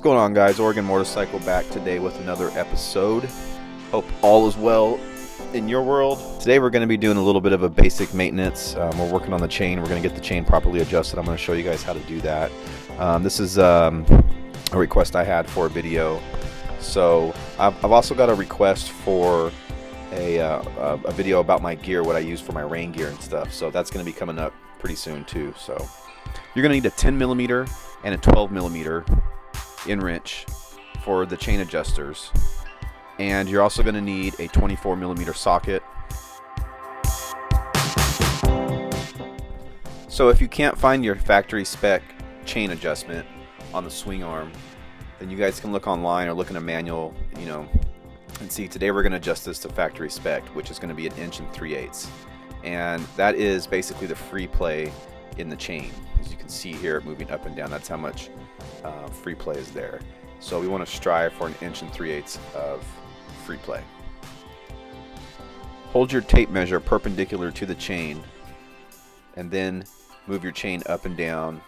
going on, guys? Oregon Motorcycle back today with another episode. Hope all is well in your world. Today we're going to be doing a little bit of a basic maintenance. We're working on the chain. We're going to get the chain properly adjusted. I'm going to show you guys how to do that. This is a request I had for a video. So I've also got a request for a video about my gear, what I use for my rain gear and stuff. So that's going to be coming up pretty soon too. So you're going to need a 10mm and a 12mm in wrench for the chain adjusters, and you're also going to need a 24mm socket. So if you can't find your factory spec chain adjustment on the swing arm, then you guys can look online or look in a manual, and see. Today we're going to adjust this to factory spec, which is going to be 1 3/8 inches, and that is basically the free play in the chain. As you can see here, moving up and down, that's how much free play is there. So we want to strive for 1 3/8 inches of free play. Hold your tape measure perpendicular to the chain, and then move your chain up and down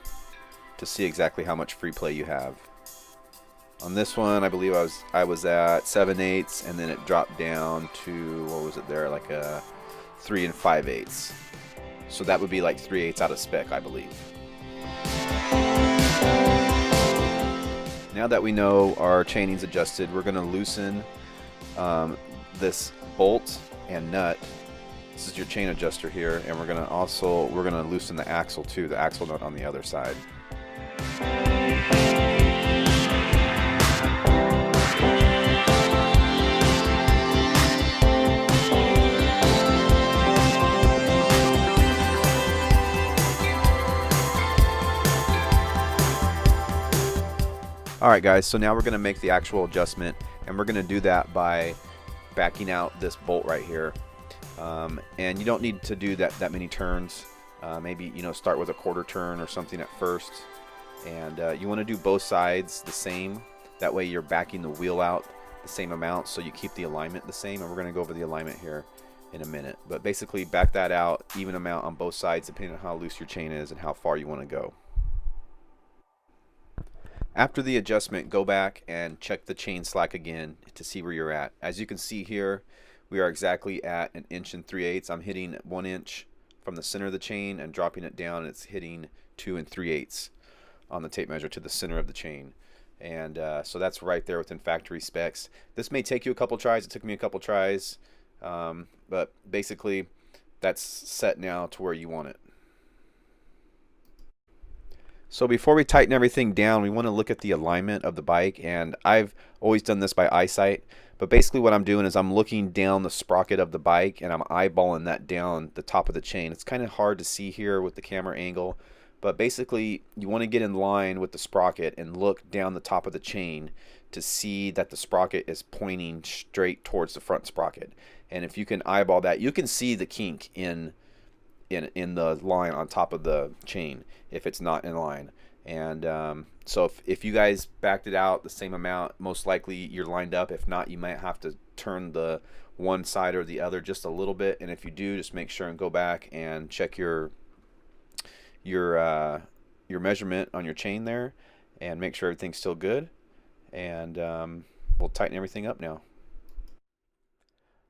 to see exactly how much free play you have. On this one, I believe I was at 7/8, and then it dropped down to, what was it there, like a 3 5/8. So that would be like 3/8 out of spec, I believe. Now that we know our chaining's adjusted, we're going to loosen this bolt and nut. This is your chain adjuster here, and we're going to loosen the axle too, the axle nut on the other side. Alright guys, so now we're going to make the actual adjustment, and we're going to do that by backing out this bolt right here. And you don't need to do that many turns. Maybe start with a quarter turn or something at first, and you want to do both sides the same. That way you're backing the wheel out the same amount, so you keep the alignment the same. And we're going to go over the alignment here in a minute, but basically back that out even amount on both sides depending on how loose your chain is and how far you want to go. After the adjustment, go back and check the chain slack again to see where you're at. As you can see here, we are exactly at 1 3/8 inches. I'm hitting 1 inch from the center of the chain and dropping it down. It's hitting 2 3/8 inches on the tape measure to the center of the chain. And so that's right there within factory specs. This may take you a couple tries. It took me a couple tries. But basically, that's set now to where you want it. So before we tighten everything down, we want to look at the alignment of the bike, and I've always done this by eyesight, but basically what I'm doing is I'm looking down the sprocket of the bike and I'm eyeballing that down the top of the chain. It's kind of hard to see here with the camera angle, but basically you want to get in line with the sprocket and look down the top of the chain to see that the sprocket is pointing straight towards the front sprocket. And if you can eyeball that, you can see the kink in the line on top of the chain if it's not in line. And so if you guys backed it out the same amount, most likely you're lined up. If not, you might have to turn the one side or the other just a little bit. And if you do, just make sure and go back and check your measurement on your chain there and make sure everything's still good. And we'll tighten everything up now.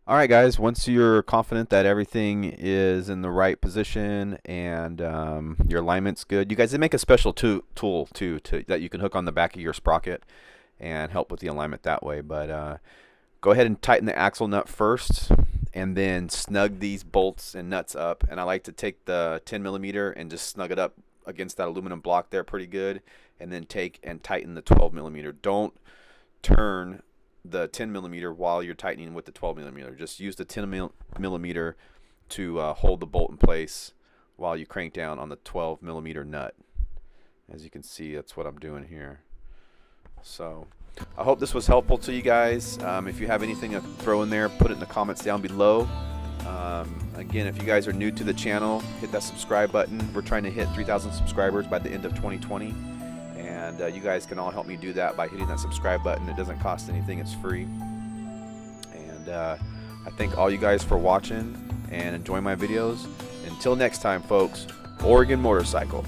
Alright guys, once you're confident that everything is in the right position and your alignment's good, you guys, they make a special tool too that you can hook on the back of your sprocket and help with the alignment that way. But go ahead and tighten the axle nut first, and then snug these bolts and nuts up. And I like to take the 10mm and just snug it up against that aluminum block there pretty good, and then take and tighten the 12mm. Don't turn the 10mm while you're tightening with the 12mm. Just use the 10mm to hold the bolt in place while you crank down on the 12mm nut. As you can see, that's what I'm doing here. So I hope this was helpful to you guys. If you have anything to throw in there, put it in the comments down below. Again, if you guys are new to the channel, hit that subscribe button. We're trying to hit 3,000 subscribers by the end of 2020. And you guys can all help me do that by hitting that subscribe button. It doesn't cost anything, it's free. And I thank all you guys for watching and enjoying my videos. Until next time, folks, Oregon Motorcycle.